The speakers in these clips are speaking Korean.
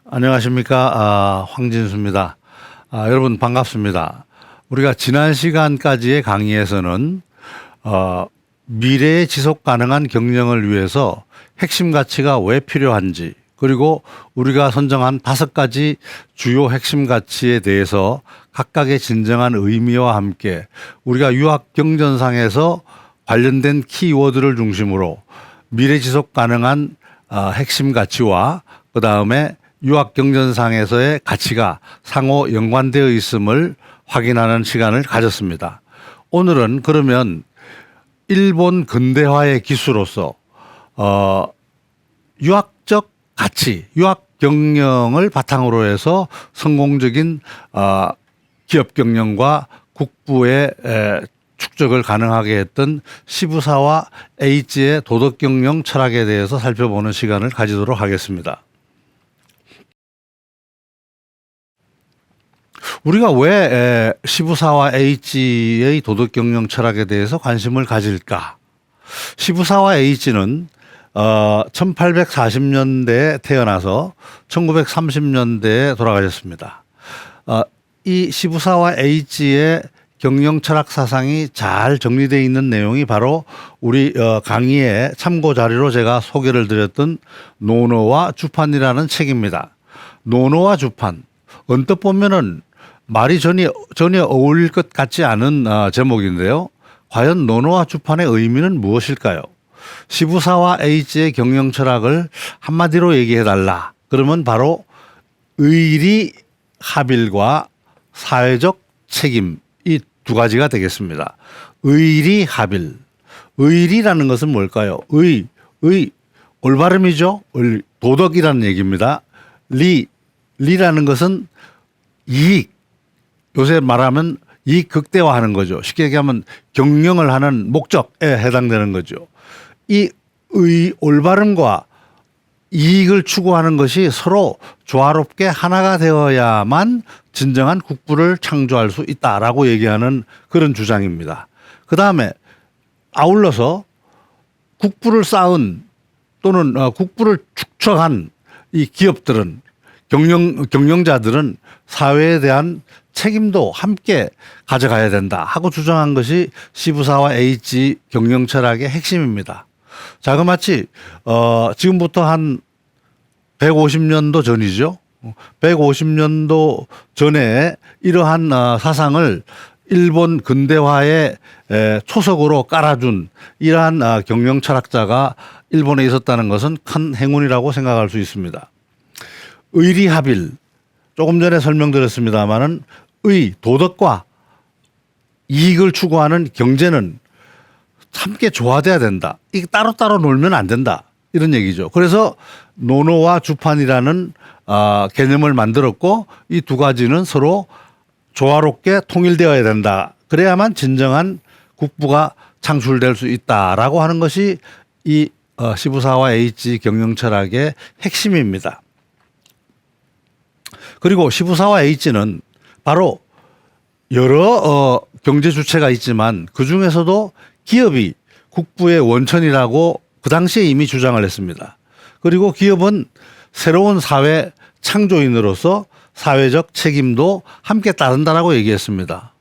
안녕하십니까. 황진수입니다. 여러분 반갑습니다. 우리가 지난 시간까지의 강의에서는 미래의 지속 가능한 경영을 위해서 핵심 가치가 왜 필요한지, 그리고 우리가 선정한 5가지 주요 핵심 가치에 대해서 각각의 진정한 의미와 함께 우리가 유학 경전상에서 관련된 키워드를 중심으로 미래 지속 가능한 핵심 가치와 그 다음에 유학 경전상에서의 가치가 상호 연관되어 있음을 확인하는 시간을 가졌습니다. 오늘은 그러면 일본 근대화의 기수로서 유학적 가치, 유학 경영을 바탕으로 해서 성공적인 기업 경영과 국부의 축적을 가능하게 했던 시부사와 H의 도덕 경영 철학에 대해서 살펴보는 시간을 가지도록 하겠습니다. 우리가 왜 시부사와 H의 도덕 경영 철학에 대해서 관심을 가질까? 시부사와 H는 1840년대에 태어나서 1930년대에 돌아가셨습니다. 이 시부사와 H의 경영 철학 사상이 잘 정리되어 있는 내용이 바로 우리 강의의 참고 자료로 제가 소개를 드렸던 노노와 주판이라는 책입니다. 노노와 주판, 언뜻 보면은 말이 전혀 어울릴 것 같지 않은 제목인데요. 과연 노노와 주판의 의미는 무엇일까요? 시부사와 H의 경영 철학을 한마디로 얘기해 달라. 그러면 바로 의리 합일과 사회적 책임, 이 2가지가 되겠습니다. 의리 합일. 의리라는 것은 뭘까요? 올바름이죠. 도덕이라는 얘기입니다. 리라는 것은 이익. 요새 말하면 이익 극대화하는 거죠. 쉽게 얘기하면 경영을 하는 목적에 해당되는 거죠. 이 올바름과 이익을 추구하는 것이 서로 조화롭게 하나가 되어야만 진정한 국부를 창조할 수 있다라고 얘기하는 그런 주장입니다. 그 다음에 아울러서 국부를 쌓은 또는 국부를 축적한 이 기업들은 경영자들은 사회에 대한 책임도 함께 가져가야 된다 하고 주장한 것이 시부사와 H 경영 철학의 핵심입니다. 자그마치 지금부터 한 150년도 전이죠. 150년도 전에 이러한 사상을 일본 근대화의 초석으로 깔아준 이러한 경영 철학자가 일본에 있었다는 것은 큰 행운이라고 생각할 수 있습니다. 의리합일, 조금 전에 설명드렸습니다마는 도덕과 이익을 추구하는 경제는 함께 조화돼야 된다. 이게 따로따로 놀면 안 된다. 이런 얘기죠. 그래서 노노와 주판이라는 개념을 만들었고, 이 2가지는 서로 조화롭게 통일되어야 된다. 그래야만 진정한 국부가 창출될 수 있다라고 하는 것이 이 시부사와 H 경영 철학의 핵심입니다. 그리고 시부사와 H는 바로 여러 경제 주체가 있지만 그 중에서도 기업이 국부의 원천이라고 그 당시에 이미 주장을 했습니다. 그리고 기업은 새로운 사회 창조인으로서 사회적 책임도 함께 따른다라고 얘기했습니다.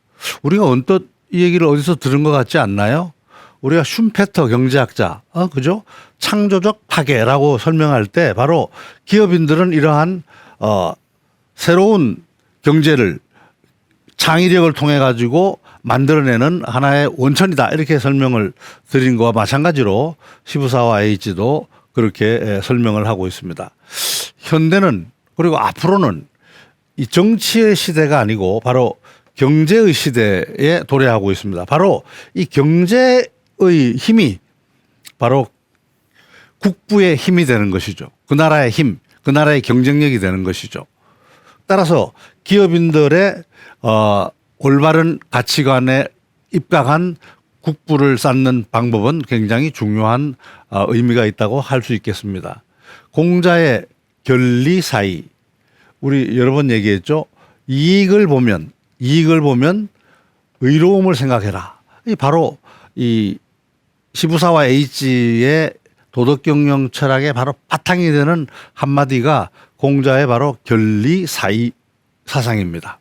우리가 언뜻 이 얘기를 어디서 들은 것 같지 않나요? 우리가 슌페터 경제학자, 그죠? 창조적 파괴라고 설명할 때 바로 기업인들은 이러한 새로운 경제를 창의력을 통해 가지고 만들어내는 하나의 원천이다, 이렇게 설명을 드린 것과 마찬가지로 시부사와 H도 그렇게 설명을 하고 있습니다. 현대는, 그리고 앞으로는 이 정치의 시대가 아니고 바로 경제의 시대에 도래하고 있습니다. 바로 이 경제의 힘이 바로 국부의 힘이 되는 것이죠. 그 나라의 힘, 그 나라의 경쟁력이 되는 것이죠. 따라서 기업인들의 올바른 가치관에 입각한 국부를 쌓는 방법은 굉장히 중요한 의미가 있다고 할 수 있겠습니다. 공자의 결리 사의, 우리 여러 번 얘기했죠. 이익을 보면 의로움을 생각해라. 이 바로 이 시부사와 H의 도덕경영 철학의 바로 바탕이 되는 한마디가 공자의 바로 견리사의 사상입니다.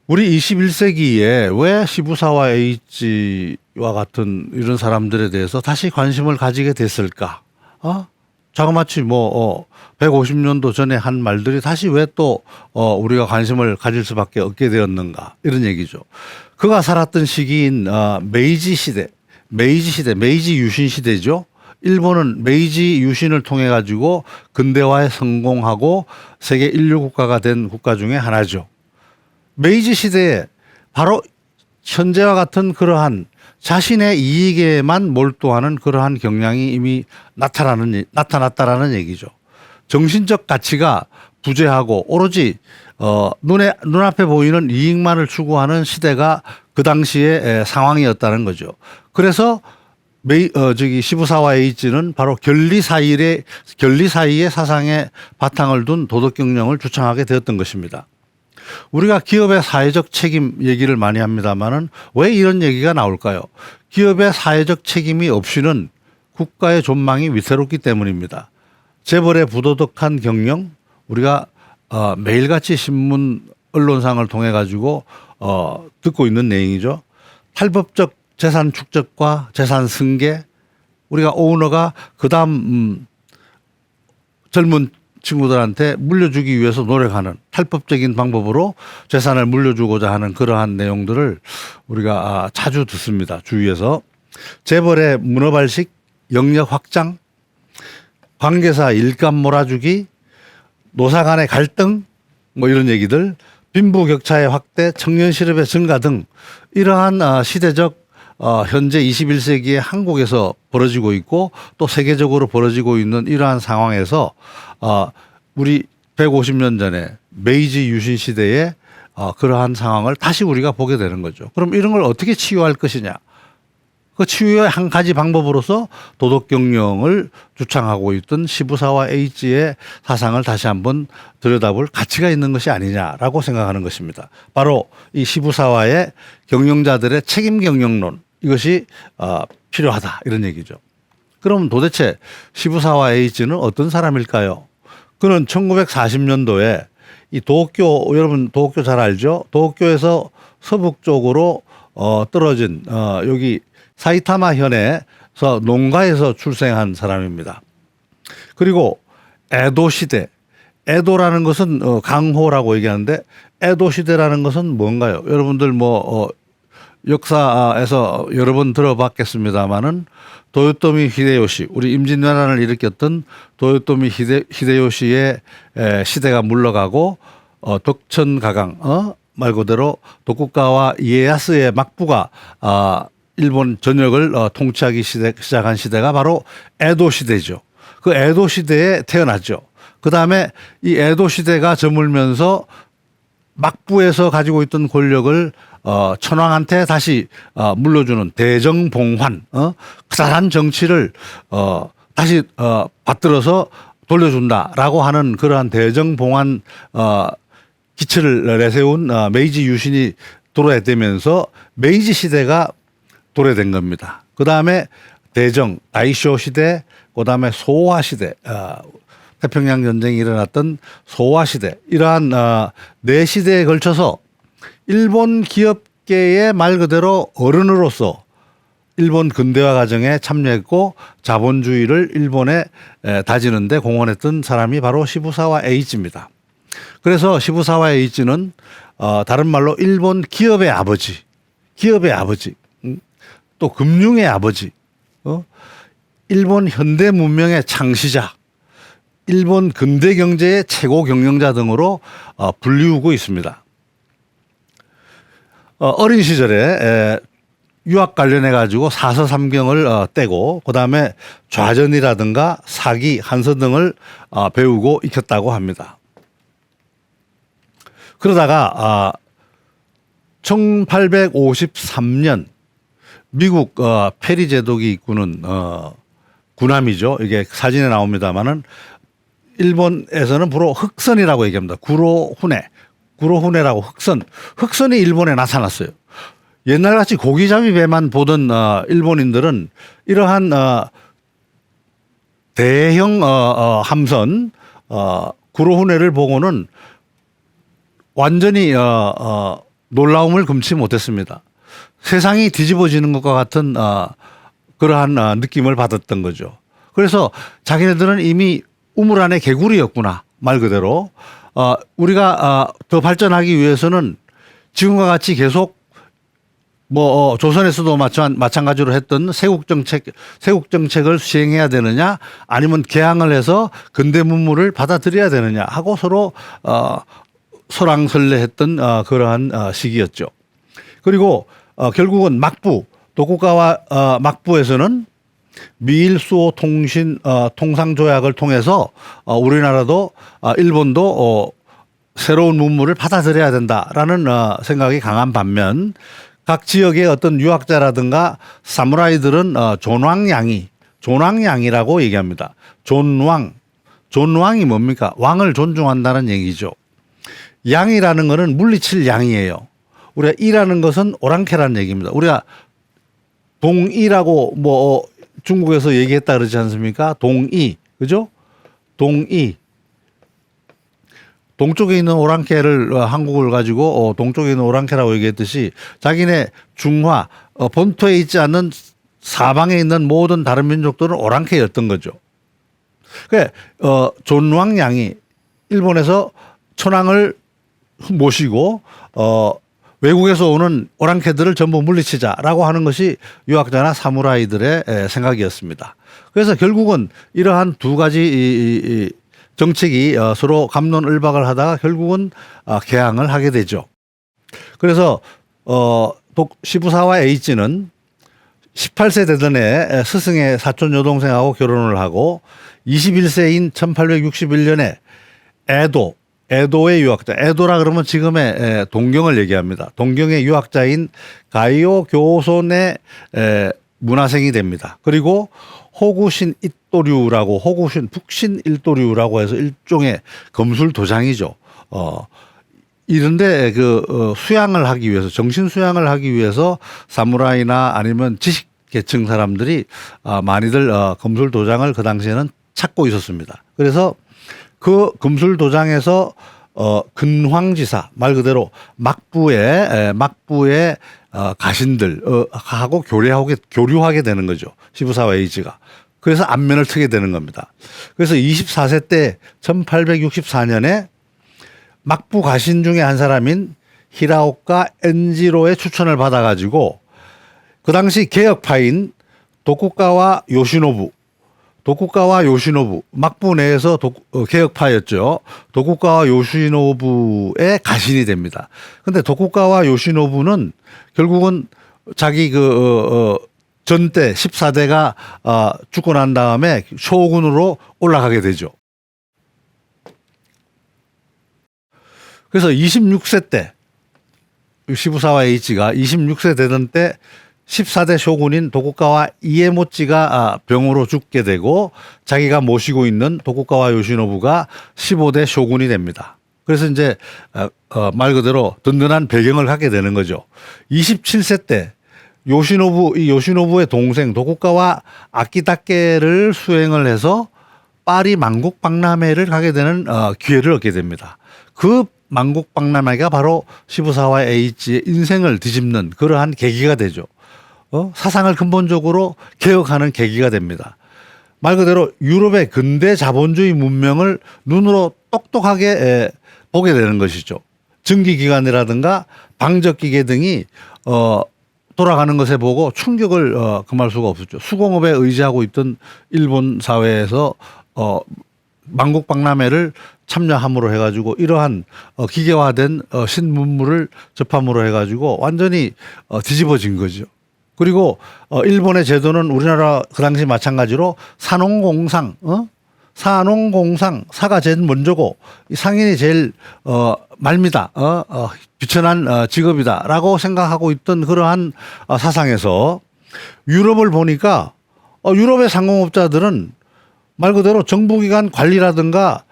우리 21세기에 왜 시부사와 H와 같은 이런 사람들에 대해서 다시 관심을 가지게 됐을까? 자그마치 150년도 전에 한 말들이 다시 왜 또 우리가 관심을 가질 수밖에 없게 되었는가? 이런 얘기죠. 그가 살았던 시기인 메이지 시대, 메이지 유신 시대죠. 일본은 메이지 유신을 통해 가지고 근대화에 성공하고 세계 인류 국가가 된 국가 중에 하나죠. 메이지 시대에 바로 현재와 같은 그러한 자신의 이익에만 몰두하는 그러한 경향이 이미 나타났다라는 얘기죠. 정신적 가치가 부재하고 오로지 눈앞에 보이는 이익만을 추구하는 시대가 그 당시의 상황이었다는 거죠. 그래서 시부사와 에이지는 바로 견리사의의 사상에 바탕을 둔 도덕경영을 주창하게 되었던 것입니다. 우리가 기업의 사회적 책임 얘기를 많이 합니다만은 왜 이런 얘기가 나올까요? 기업의 사회적 책임이 없이는 국가의 존망이 위태롭기 때문입니다. 재벌의 부도덕한 경영, 우리가 매일같이 신문 언론상을 통해 가지고 듣고 있는 내용이죠. 탈법적 재산 축적과 재산 승계, 우리가 오너가 그다음 젊은 친구들한테 물려주기 위해서 노력하는 탈법적인 방법으로 재산을 물려주고자 하는 그러한 내용들을 우리가 자주 듣습니다. 주위에서. 재벌의 문어발식, 영역 확장, 관계사 일감 몰아주기, 노사 간의 갈등, 이런 얘기들, 빈부격차의 확대, 청년 실업의 증가 등 이러한 시대적 현재 21세기의 한국에서 벌어지고 있고 또 세계적으로 벌어지고 있는 이러한 상황에서 우리 150년 전에 메이지 유신 시대에 그러한 상황을 다시 우리가 보게 되는 거죠. 그럼 이런 걸 어떻게 치유할 것이냐? 그 치유의 한 가지 방법으로서 도덕경영을 주창하고 있던 시부사와 H의 사상을 다시 한번 들여다볼 가치가 있는 것이 아니냐라고 생각하는 것입니다. 바로 이 시부사와의 경영자들의 책임 경영론, 이것이 필요하다, 이런 얘기죠. 그럼 도대체 시부사와 H는 어떤 사람일까요? 그는 1940년도에 이 도쿄, 여러분 도쿄 잘 알죠? 도쿄에서 서북 쪽으로 떨어진 여기 사이타마 현에서 농가에서 출생한 사람입니다. 그리고 에도 시대, 에도라는 것은 강호라고 얘기하는데 에도 시대라는 것은 뭔가요? 여러분들 역사에서 여러 번 들어봤겠습니다마는 도요토미 히데요시, 우리 임진왜란을 일으켰던 도요토미 히데요시의 시대가 물러가고 덕천가강, 말 그대로 도쿠가와 이에야스의 막부가 일본 전역을 통치하기 시작한 시대가 바로 에도 시대죠. 그 에도 시대에 태어났죠. 그 다음에 이 에도 시대가 저물면서 막부에서 가지고 있던 권력을 천황한테 다시 물려주는 대정봉환, 커다란 정치를 다시 받들어서 돌려준다라고 하는 그러한 대정봉환 기치를 내세운 메이지 유신이 도래되면서 메이지 시대가 도래된 겁니다. 그 다음에 대정, 다이쇼 시대, 그 다음에 소화 시대, 태평양 전쟁이 일어났던 소화 시대, 이러한 네 시대에 걸쳐서 일본 기업계의 말 그대로 어른으로서 일본 근대화 과정에 참여했고 자본주의를 일본에 다지는데 공헌했던 사람이 바로 시부사와 H입니다. 그래서 시부사와 H는 다른 말로 일본 기업의 아버지, 또 금융의 아버지, 일본 현대 문명의 창시자, 일본 근대 경제의 최고 경영자 등으로 불리우고 있습니다. 어린 시절에 유학 관련해 가지고 사서삼경을 떼고 그다음에 좌전이라든가 사기, 한서 등을 배우고 익혔다고 합니다. 그러다가 1853년 미국 페리 제독이 이끄는 군함이죠. 이게 사진에 나옵니다만은 일본에서는 주로 흑선이라고 얘기합니다. 구로훈해라고 흑선이 일본에 나타났어요. 옛날같이 고기잡이 배만 보던 일본인들은 이러한 대형 함선 구로훈해를 보고는 완전히 놀라움을 금치 못했습니다. 세상이 뒤집어지는 것과 같은 그러한 느낌을 받았던 거죠. 그래서 자기네들은 이미 우물 안에 개구리였구나, 말 그대로. 우리가 더 발전하기 위해서는 지금과 같이 계속 조선에서도 마찬가지로 했던 세국 정책을 시행해야 되느냐, 아니면 개항을 해서 근대 문물을 받아들여야 되느냐 하고 서로 설왕설래했던 그러한 시기였죠. 그리고 결국은 도쿠가와 막부에서는 미일 수호 통상 조약을 통해서 우리나라도 일본도 새로운 문물을 받아들여야 된다라는 생각이 강한 반면, 각 지역의 어떤 유학자라든가 사무라이들은 존왕양이라고 얘기합니다. 존왕이 뭡니까? 왕을 존중한다는 얘기죠. 양이라는 것은 물리칠 양이에요. 우리가 이라는 것은 오랑캐라는 얘기입니다. 우리가 동이라고 중국에서 얘기했다 그러지 않습니까? 동이, 그죠? 동이. 동쪽에 있는 오랑캐를 한국을 가지고 동쪽에 있는 오랑캐라고 얘기했듯이 자기네 중화 본토에 있지 않는 사방에 있는 모든 다른 민족들은 오랑캐였던 거죠. 그러니까 존왕양이 일본에서 천황을 모시고 외국에서 오는 오랑캐들을 전부 물리치자라고 하는 것이 유학자나 사무라이들의 생각이었습니다. 그래서 결국은 이러한 두 가지 정책이 서로 갑론을박을 하다가 결국은 개항을 하게 되죠. 그래서 시부사와 에이치는 18세 되던 해 스승의 사촌 여동생하고 결혼을 하고 21세인 1861년에 에도의 유학자, 에도라 그러면 지금의 동경을 얘기합니다. 동경의 유학자인 가이오 교손의 문화생이 됩니다. 그리고 북신 일도류라고 해서 일종의 검술 도장이죠. 이런데 수양을 하기 위해서, 정신 수양을 하기 위해서 사무라이나 아니면 지식 계층 사람들이 많이들 검술 도장을 그 당시에는 찾고 있었습니다. 그래서 그 검술 도장에서 근황지사, 말 그대로 막부의 가신들 하고 교류하게 되는 거죠. 시부사와 에이지가. 그래서 안면을 트게 되는 겁니다. 그래서 24세 때 1864년에 막부 가신 중에 한 사람인 히라오카 엔지로의 추천을 받아가지고 그 당시 개혁파인 도쿠가와 요시노부, 막부 내에서 개혁파였죠. 도쿠가와 요시노부의 가신이 됩니다. 근데 도쿠가와 요시노부는 결국은 자기 전대 14대가 죽고 난 다음에 쇼군으로 올라가게 되죠. 그래서 26세 때 시부사와 에이치가 26세 되던 때 14대 쇼군인 도쿠가와 이에모찌가 병으로 죽게 되고 자기가 모시고 있는 도쿠가와 요시노부가 15대 쇼군이 됩니다. 그래서 이제 말 그대로 든든한 배경을 갖게 되는 거죠. 27세 때 요시노부의 동생 도쿠가와 아키다케를 수행을 해서 파리 만국 박람회를 가게 되는 기회를 얻게 됩니다. 그 만국 박람회가 바로 시부사와 에이치의 인생을 뒤집는 그러한 계기가 되죠. 사상을 근본적으로 개혁하는 계기가 됩니다. 말 그대로 유럽의 근대 자본주의 문명을 눈으로 똑똑하게 보게 되는 것이죠. 증기기관이라든가 방적기계 등이 돌아가는 것에 보고 충격을 금할 수가 없었죠. 수공업에 의지하고 있던 일본 사회에서 만국 박람회를 참여함으로 해가지고 이러한 기계화된 신문물을 접함으로 해가지고 완전히 뒤집어진 거죠. 그리고 일본의 제도는 우리나라 그 당시 마찬가지로 산농공상, 사가 제일 먼저고 상인이 제일 말미다, 비천한 직업이다라고 생각하고 있던 그러한 사상에서 유럽을 보니까 유럽의 상공업자들은 말 그대로 정부기관 관리라든가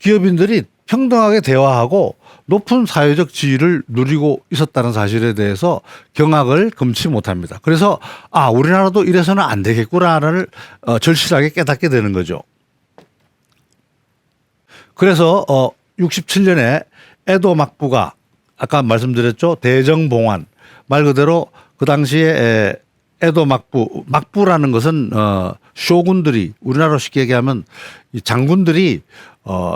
기업인들이 평등하게 대화하고 높은 사회적 지위를 누리고 있었다는 사실에 대해서 경악을 금치 못합니다. 그래서 우리나라도 이래서는 안 되겠구나를 절실하게 깨닫게 되는 거죠. 그래서 67년에 에도 막부가 아까 말씀드렸죠. 대정봉환 말 그대로 그 당시에 에도 막부라는 것은 쇼군들이 우리나라로 쉽게 얘기하면 이 장군들이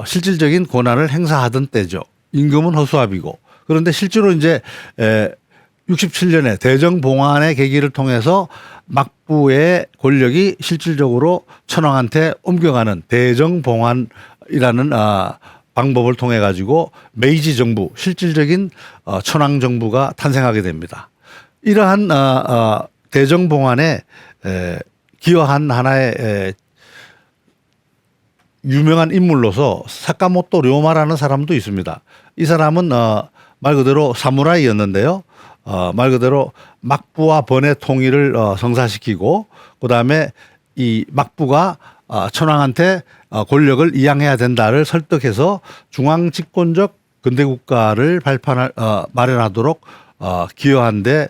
실질적인 권한을 행사하던 때죠. 임금은 허수아비고. 그런데 실제로 이제 67년에 대정봉환의 계기를 통해서 막부의 권력이 실질적으로 천황한테 옮겨가는 대정봉환이라는 방법을 통해 가지고 메이지 정부, 실질적인 천황 정부가 탄생하게 됩니다. 이러한 대정봉환에 기여한 하나의 유명한 인물로서 사카모토 료마라는 사람도 있습니다. 이 사람은 말 그대로 사무라이였는데요. 말 그대로 막부와 번의 통일을 성사시키고 그다음에 이 막부가 천황한테 권력을 이양해야 된다를 설득해서 중앙 집권적 근대 국가를 마련하도록 기여한 데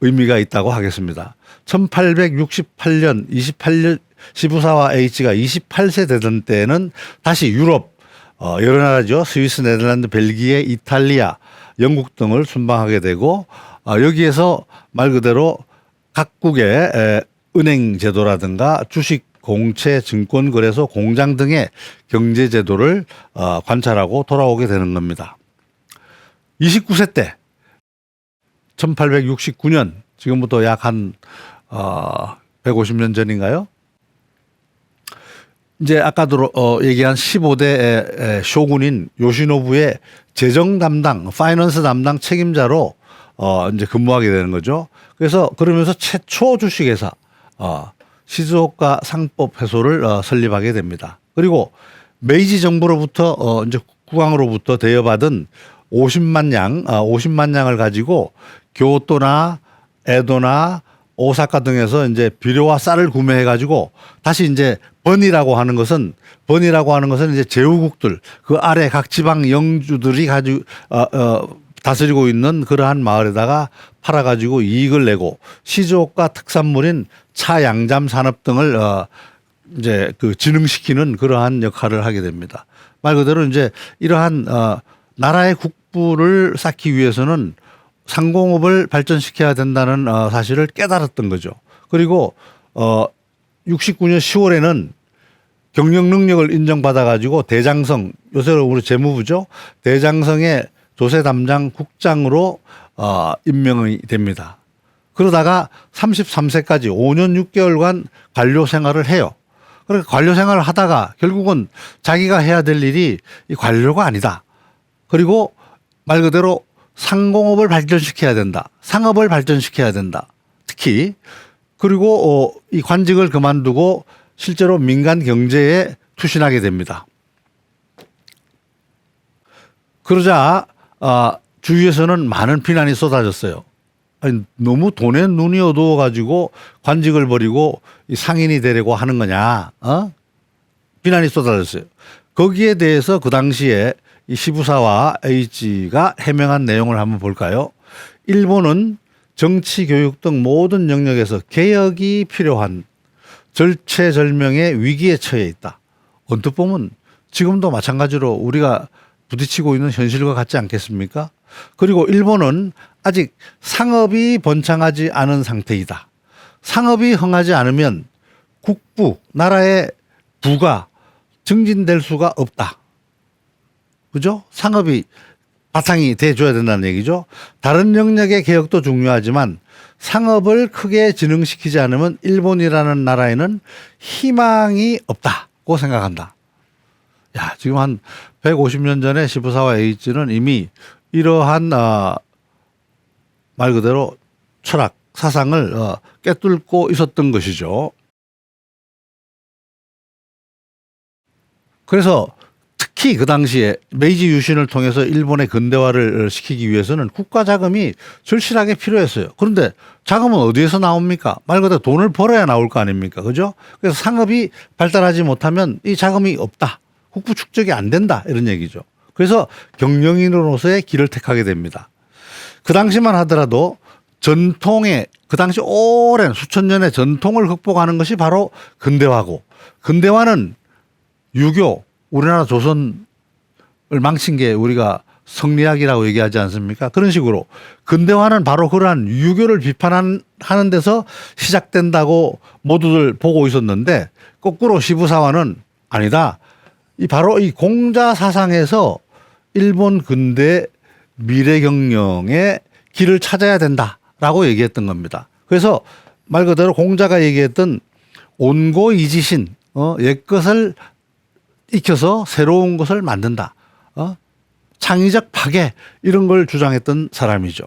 의미가 있다고 하겠습니다. 1868년 28년 시부사와 H가 28세 되던 때는 다시 유럽 여러 나라죠. 스위스, 네덜란드, 벨기에, 이탈리아, 영국 등을 순방하게 되고 여기에서 말 그대로 각국의 은행 제도라든가 주식 공채 증권 거래소 공장 등의 경제 제도를 관찰하고 돌아오게 되는 겁니다. 29세 때 1869년 지금부터 약 한 150년 전인가요? 이제 아까도 얘기한 15대 쇼군인 요시노부의 재정 담당, 파이낸스 담당 책임자로 이제 근무하게 되는 거죠. 그래서 그러면서 최초 주식회사 시즈오카 상법 회소를 설립하게 됩니다. 그리고 메이지 정부로부터 이제 국왕으로부터 대여받은 50만 양을 가지고 교토나 에도나 오사카 등에서 이제 비료와 쌀을 구매해 가지고 다시 이제 번이라고 하는 것은 이제 제후국들 그 아래 각 지방 영주들이 가지고 다스리고 있는 그러한 마을에다가 팔아 가지고 이익을 내고 시즈오카 특산물인 차 양잠 산업 등을 이제 그 진흥시키는 그러한 역할을 하게 됩니다. 말 그대로 이제 이러한 나라의 국부를 쌓기 위해서는 상공업을 발전시켜야 된다는 사실을 깨달았던 거죠. 그리고 69년 10월에는 경영 능력을 인정받아 가지고 대장성, 요새 우리 재무부죠. 대장성의 조세 담당 국장으로 임명이 됩니다. 그러다가 33세까지 5년 6개월간 관료 생활을 해요. 그러니까 관료 생활을 하다가 결국은 자기가 해야 될 일이 이 관료가 아니다. 그리고 말 그대로 상공업을 발전시켜야 된다. 상업을 발전시켜야 된다. 특히 그리고 이 관직을 그만두고 실제로 민간 경제에 투신하게 됩니다. 그러자 주위에서는 많은 비난이 쏟아졌어요. 아니, 너무 돈에 눈이 어두워가지고 관직을 버리고 상인이 되려고 하는 거냐? 비난이 쏟아졌어요. 거기에 대해서 그 당시에 이 시부사와 H가 해명한 내용을 한번 볼까요? 일본은 정치, 교육 등 모든 영역에서 개혁이 필요한 절체절명의 위기에 처해 있다. 언뜻 보면 지금도 마찬가지로 우리가 부딪히고 있는 현실과 같지 않겠습니까? 그리고 일본은 아직 상업이 번창하지 않은 상태이다. 상업이 흥하지 않으면 국부, 나라의 부가 증진될 수가 없다. 그죠? 상업이 바탕이 돼줘야 된다는 얘기죠. 다른 영역의 개혁도 중요하지만 상업을 크게 진흥시키지 않으면 일본이라는 나라에는 희망이 없다고 생각한다. 야, 지금 한 150년 전에 시부사와 H는 이미 이러한 말 그대로 철학, 사상을 꿰뚫고 있었던 것이죠. 그래서 특히 그 당시에 메이지 유신을 통해서 일본의 근대화를 시키기 위해서는 국가 자금이 절실하게 필요했어요. 그런데 자금은 어디에서 나옵니까? 말 그대로 돈을 벌어야 나올 거 아닙니까? 그죠? 그래서 상업이 발달하지 못하면 이 자금이 없다. 국부 축적이 안 된다. 이런 얘기죠. 그래서 경영인으로서의 길을 택하게 됩니다. 그 당시만 하더라도 전통의 그 당시 오랜 수천 년의 전통을 극복하는 것이 바로 근대화고, 근대화는 유교, 우리나라 조선을 망친 게 우리가 성리학이라고 얘기하지 않습니까? 그런 식으로 근대화는 바로 그러한 유교를 비판하는 데서 시작된다고 모두들 보고 있었는데, 거꾸로 시부사화는 아니다. 바로 이 공자 사상에서 일본 근대 미래 경영의 길을 찾아야 된다라고 얘기했던 겁니다. 그래서 말 그대로 공자가 얘기했던 온고이지신, 옛것을 익혀서 새로운 것을 만든다. 창의적 파괴, 이런 걸 주장했던 사람이죠.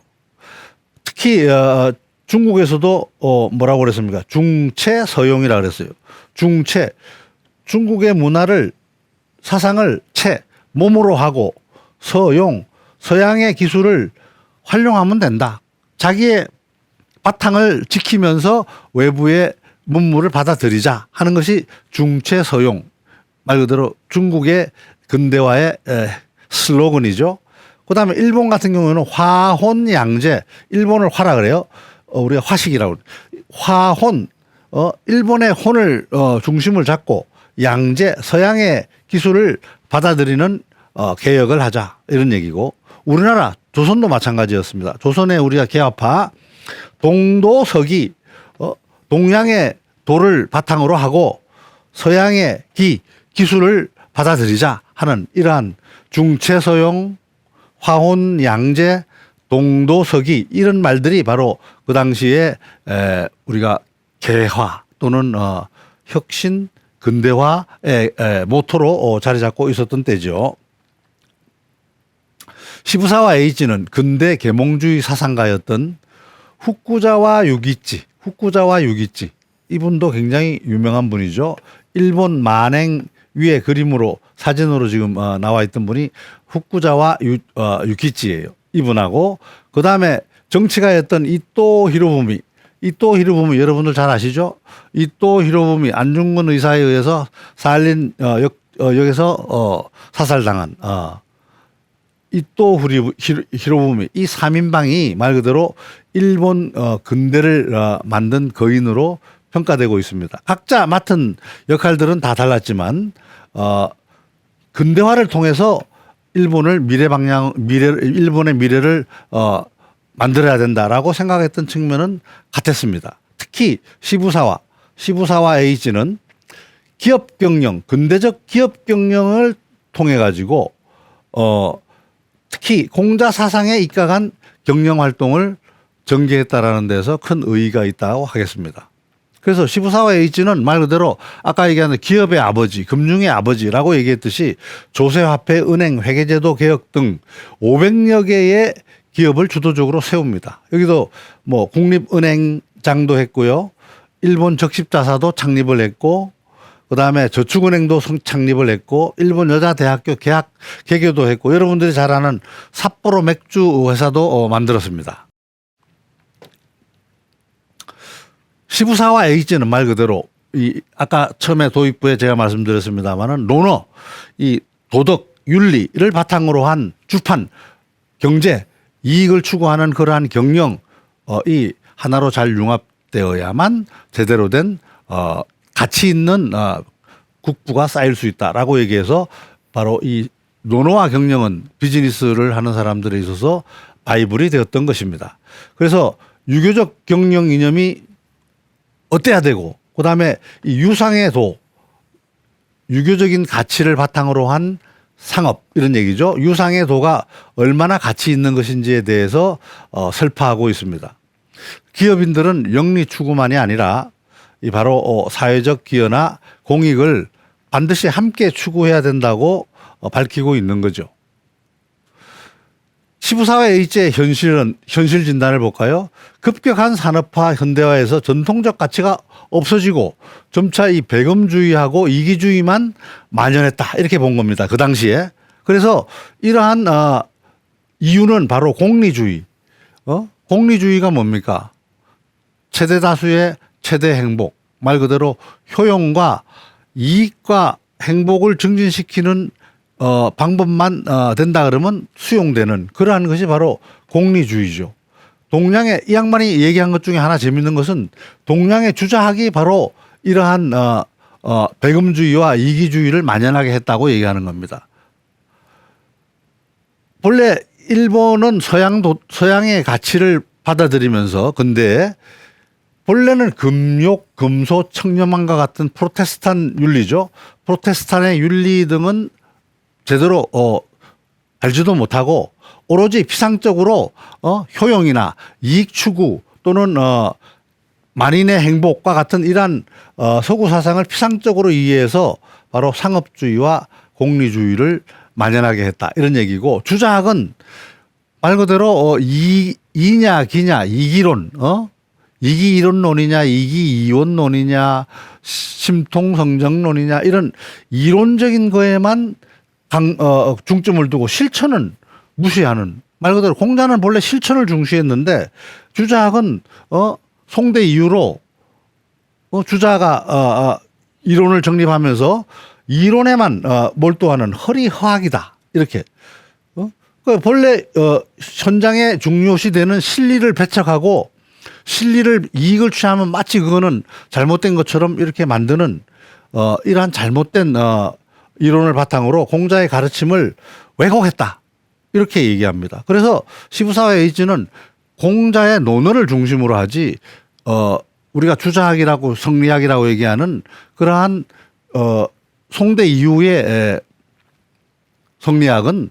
특히 중국에서도 뭐라고 그랬습니까? 중체 서용이라 그랬어요. 중체, 중국의 문화를, 사상을 채, 몸으로 하고, 서용, 서양의 기술을 활용하면 된다. 자기의 바탕을 지키면서 외부의 문물을 받아들이자 하는 것이 중체 서용, 말 그대로 중국의 근대화의 슬로건이죠. 그다음에 일본 같은 경우는 화혼양제, 일본을 화라 그래요. 우리가 화식이라고. 화혼, 일본의 혼을 중심을 잡고 양제, 서양의 기술을 받아들이는 개혁을 하자, 이런 얘기고, 우리나라 조선도 마찬가지였습니다. 조선에 우리가 개화파 동도서기, 동양의 도를 바탕으로 하고 서양의 기술을 받아들이자 하는 이러한 중체서용, 화혼양제, 동도서기, 이런 말들이 바로 그 당시에 우리가 개화 또는 혁신, 근대화의 모토로 자리 잡고 있었던 때죠. 시부사와 에이지는 근대 계몽주의 사상가였던 후쿠자와 유기치, 이분도 굉장히 유명한 분이죠. 일본 만행 위에 그림으로, 사진으로 지금 나와 있던 분이 후쿠자와 유기치예요. 이분하고, 그 다음에 정치가였던 이토 히로부미 여러분들 잘 아시죠? 이토 히로부미, 안중근 의사에 의해서 살린 역에서 사살당한 이토 히로부미, 이 3인방이 말 그대로 일본 근대를 만든 거인으로 평가되고 있습니다. 각자 맡은 역할들은 다 달랐지만 근대화를 통해서 일본의 미래를 만들어야 된다라고 생각했던 측면은 같았습니다. 특히 시부사와 에이지는 기업 경영, 근대적 기업 경영을 통해 가지고 특히 공자 사상에 입각한 경영 활동을 전개했다라는 데서 큰 의의가 있다고 하겠습니다. 그래서 시부사와 에이지는 말 그대로 아까 얘기한 기업의 아버지, 금융의 아버지라고 얘기했듯이 조세화폐, 은행, 회계제도 개혁 등 500여 개의 기업을 주도적으로 세웁니다. 여기도 뭐 국립은행장도 했고요. 일본 적십자사도 창립을 했고, 그 다음에 저축은행도 창립을 했고, 일본 여자대학교 개교도 했고, 여러분들이 잘 아는 삿포로 맥주 회사도 만들었습니다. 시부사와 에이지는 말 그대로 아까 처음에 도입부에 제가 말씀드렸습니다만은 논어, 이 도덕, 윤리를 바탕으로 한 주판, 경제, 이익을 추구하는 그러한 경영, 이 하나로 잘 융합되어야만 제대로 된 가치 있는 국부가 쌓일 수 있다라고 얘기해서 바로 이 논어와 경영은 비즈니스를 하는 사람들에 있어서 바이블이 되었던 것입니다. 그래서 유교적 경영 이념이 어때야 되고, 그 다음에 이 유상의 도, 유교적인 가치를 바탕으로 한 상업, 이런 얘기죠. 유상의 도가 얼마나 가치 있는 것인지에 대해서 설파하고 있습니다. 기업인들은 영리 추구만이 아니라 이 바로 사회적 기여나 공익을 반드시 함께 추구해야 된다고 밝히고 있는 거죠. 시부사와 에이지의 현실 진단을 볼까요? 급격한 산업화 현대화에서 전통적 가치가 없어지고 점차 이 배금주의하고 이기주의만 만연했다, 이렇게 본 겁니다. 그 당시에. 그래서 이러한 이유는 바로 공리주의. 공리주의가 뭡니까? 최대 다수의 최대 행복. 말 그대로 효용과 이익과 행복을 증진시키는 방법만 된다 그러면 수용되는 그러한 것이 바로 공리주의죠. 동양의 이 양반이 얘기한 것 중에 하나 재밌는 것은 동양의 주자학이 바로 이러한 배금주의와 이기주의를 만연하게 했다고 얘기하는 겁니다. 본래 일본은 서양의 가치를 받아들이면서 근데 본래는 금욕, 금소, 청렴함과 같은 프로테스탄 윤리죠. 프로테스탄의 윤리 등은 제대로 알지도 못하고 오로지 피상적으로 효용이나 이익 추구 또는 만인의 행복과 같은 이러한 서구 사상을 피상적으로 이해해서 바로 상업주의와 공리주의를 만연하게 했다 이런 얘기고 주자학은 말 그대로 이냐 기냐 이기론 이기 이론론이냐 이기 이원론이냐 심통성정론이냐 이런 이론적인 거에만 중점을 두고 실천은 무시하는 말 그대로 공자는 본래 실천을 중시했는데 주자학은 송대 이후로 주자가 이론을 정립하면서 이론에만 몰두하는 허리허학이다 이렇게 본래 현장에 중요시 되는 실리를 배척하고 실리를 이익을 취하면 마치 그거는 잘못된 것처럼 이렇게 만드는 이러한 잘못된 이론을 바탕으로 공자의 가르침을 왜곡했다 이렇게 얘기합니다. 그래서 시부사와 에이지는 공자의 논어를 중심으로 하지 우리가 주자학이라고 성리학이라고 얘기하는 그러한 송대 이후의 성리학은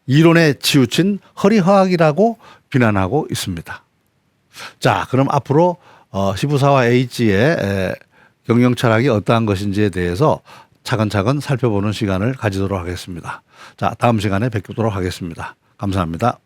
이론에 치우친 허리허학이라고 비난하고 있습니다. 자, 그럼 앞으로 시부사와 에이지의 경영철학이 어떠한 것인지에 대해서 차근차근 살펴보는 시간을 가지도록 하겠습니다. 자, 다음 시간에 뵙도록 하겠습니다. 감사합니다.